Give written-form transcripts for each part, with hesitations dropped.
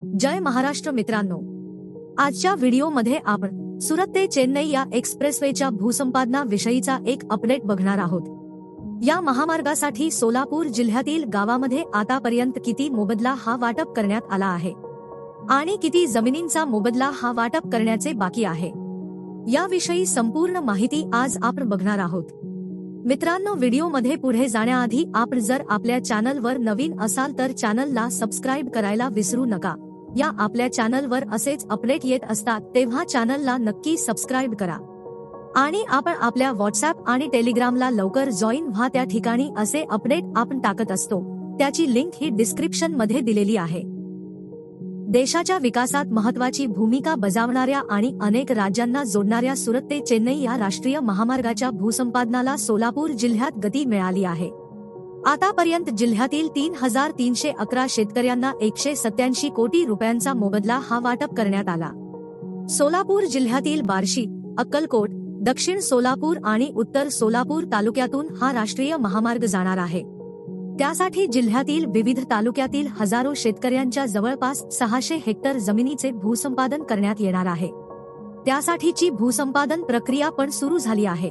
जय महाराष्ट्र मित्रांनो, आजच्या व्हिडिओमध्ये आपण सुरत ते चेन्नई या एक्सप्रेसवेच्या भूसंपादना विषयीचा एक अपडेट बघणार आहोत। या महामार्गासाठी सोलापूर जिल्ह्यातील गावामध्ये आतापर्यंत किती मोबदला हा वाटप करण्यात आला आहे आणि किती जमिनींचा मोबदला हा वाटप करण्याचे बाकी आहे, याविषयी संपूर्ण माहिती आज आपण बघणार आहोत। मित्रांनो, व्हिडिओमध्ये पुढे जाण्याआधी आपण जर आपल्या चॅनलवर नवीन असाल तर चॅनलला सबस्क्राइब करायला विसरू नका। या आपल्या चॅनलवर असेच अपडेट येत असतात, तेव्हा चॅनलला नक्की सबस्क्राइब करा आणि आपण आपल्या व्हॉट्सअप आणि टेलिग्रामला लवकर जॉईन व्हा। त्या ठिकाणी असे अपडेट आपण टाकत असतो, त्याची लिंक ही डिस्क्रिप्शन मध्ये दिलेली आहे। देशाच्या विकासात महत्त्वाची भूमिका बजावणाऱ्या आणि अनेक राज्यांना जोडणाऱ्या सुरत ते चेन्नई या राष्ट्रीय महामार्गाच्या भूसंपादनाला सोलापूर जिल्ह्यात गती मिळाली आहे। आतापर्यंत जिल्ह्यातील 3311 शेतकऱ्यांना 187 कोटी रुपयांचा मोबदला हा वाटप करण्यात आला। सोलापूर जिल्ह्यातील बार्शी, अक्कलकोट, दक्षिण सोलापूर आणि उत्तर सोलापूर तालुक्यातून हा राष्ट्रीय महामार्ग जाणार आहे। त्यासाठी जिल्ह्यातील विविध तालुक्यातील हजारो शेतकऱ्यांच्या जवळपास 600 हेक्टर जमिनीचे भूसंपादन करण्यात येणार आहे। त्यासाठीची भूसंपादन प्रक्रिया पण सुरू झाली आहे।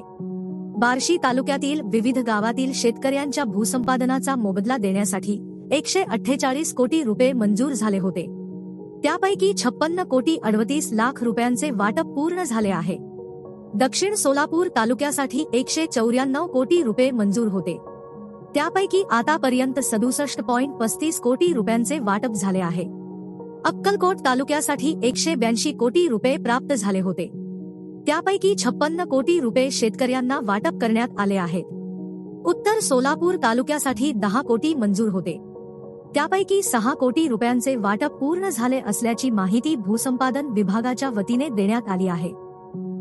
बार्शी तालुक्यातील विविध गावातील शेतकऱ्यांच्या भूसंपादनाचा मोबदला देण्यासाठी 148 कोटी रुपये मंजूर झाले होते। त्यापैकी 56 कोटी 38 लाख रुपयांचे वाटप पूर्ण झाले आहे। दक्षिण सोलापूर तालुक्यासाठी 194 कोटी रुपये मंजूर होते। त्यापैकी आतापर्यंत 67.35 कोटी रुपयांचे वाटप झाले आहे। अक्कलकोट तालुक्यासाठी 182 कोटी रुपये प्राप्त झाले होते। त्यापैकी 56 कोटी रुपये शेतकऱ्यांना वाटप करण्यात आले आहेत। उत्तर सोलापूर तालुक्यासाठी 10 कोटी मंजूर होते। त्यापैकी 6 कोटी रुपयांचे वाटप पूर्ण झाले असल्याची माहिती भूसंपादन विभागाच्या वतीने देण्यात आली आहे।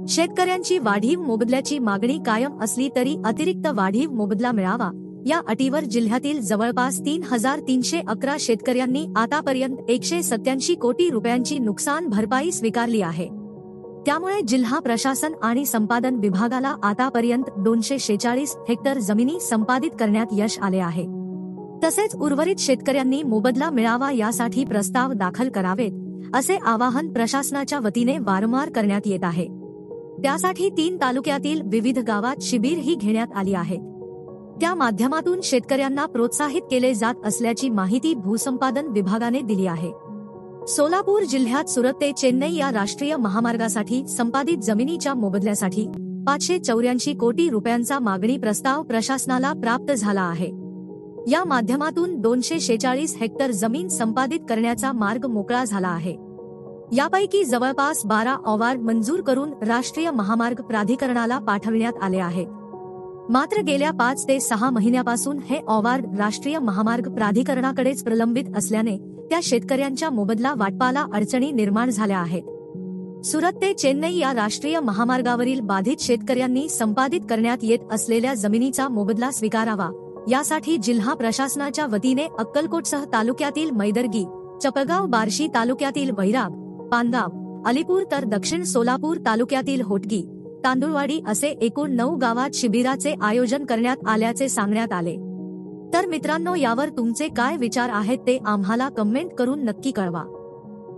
शेतकऱ्यांची वाढीव मोबदल्याची मागणी कायम असली तरी अतिरिक्त वाढीव मोबदला मिळावा, या अटीवर जिल्ह्यातील जवळपास 3311 शेतकऱ्यांनी आतापर्यंत 187 कोटी रुपयांची नुकसान भरपाई स्वीकारली आहे। त्यामुळे जिल्हा प्रशासन आणि संपादन विभागाला आतापर्यंत 246 हेक्टर जमिनी संपादित करण्यात यश आले आहे। तसेच उर्वरित शेतकऱ्यांनी मोबदला मिळावा यासाठी प्रस्ताव दाखल करावेत, असे आवाहन प्रशासनाच्या वतीने वारंवार करण्यात येत आहे। त्यासाठी 3 तालुक्यातील विविध गावात शिबिरही घेण्यात आली आहेत। त्या माध्यमातून शेतकऱ्यांना प्रोत्साहित केले जात असल्याची माहिती भूसंपादन विभागाने दिली आहे। सोलापूर जिल्ह्यात सुरत ते चेन्नई या राष्ट्रीय महामार्गासाठी संपादित जमिनीच्या मोबदल्यासाठी 584 कोटी रुपयांचा मागणी प्रस्ताव प्रशासनाला प्राप्त झाला आहे। या माध्यमातून 246 हेक्टर जमीन संपादित करण्याचा मार्ग मोकळा झाला आहे। यापैकी जवळपास 12 अवॉर्ड मंजूर करून राष्ट्रीय महामार्ग प्राधिकरणाला पाठविण्यात आले आहेत। मात्र गेल्या 5 ते 6 महिन्यापासून हे अवॉर्ड राष्ट्रीय महामार्ग प्राधिकरणाकडेच प्रलंबित असल्याने त्या शेतकऱ्यांच्या मोबदला वाटपाला अडचणी निर्माण झाल्या आहेत। सुरत ते चेन्नई या राष्ट्रीय महामार्गावरील बाधित शेतकऱ्यांनी संपादित करण्यात येत असलेल्या जमिनीचा मोबदला स्वीकारावा, यासाठी जिल्हा प्रशासनाच्या वतीने अक्कलकोटसह तालुक्यातील मैदर्गी, चपळगाव, बार्शी तालुक्यातील वैराग, पानगाव, अलीपूर तर दक्षिण सोलापूर तालुक्यातील होटगी, तांदुळवाडी असे एकूण 9 गावात शिबिराचे आयोजन करण्यात आल्याचे सांगण्यात आले। तर मित्रांनो, यावर तुमचे काय विचार आहेत ते आम्हाला कमेंट करून नक्की कळवा।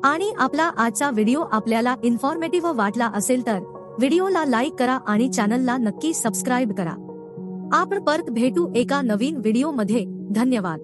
आणि आपला आजचा व्हिडिओ आपल्याला इन्फॉर्मेटिव्ह वाटला असेल तर व्हिडिओला लाईक करा आणि चॅनलला नक्की सबस्क्राइब करा। आपण परत भेटू एका नवीन व्हिडिओमध्ये। धन्यवाद।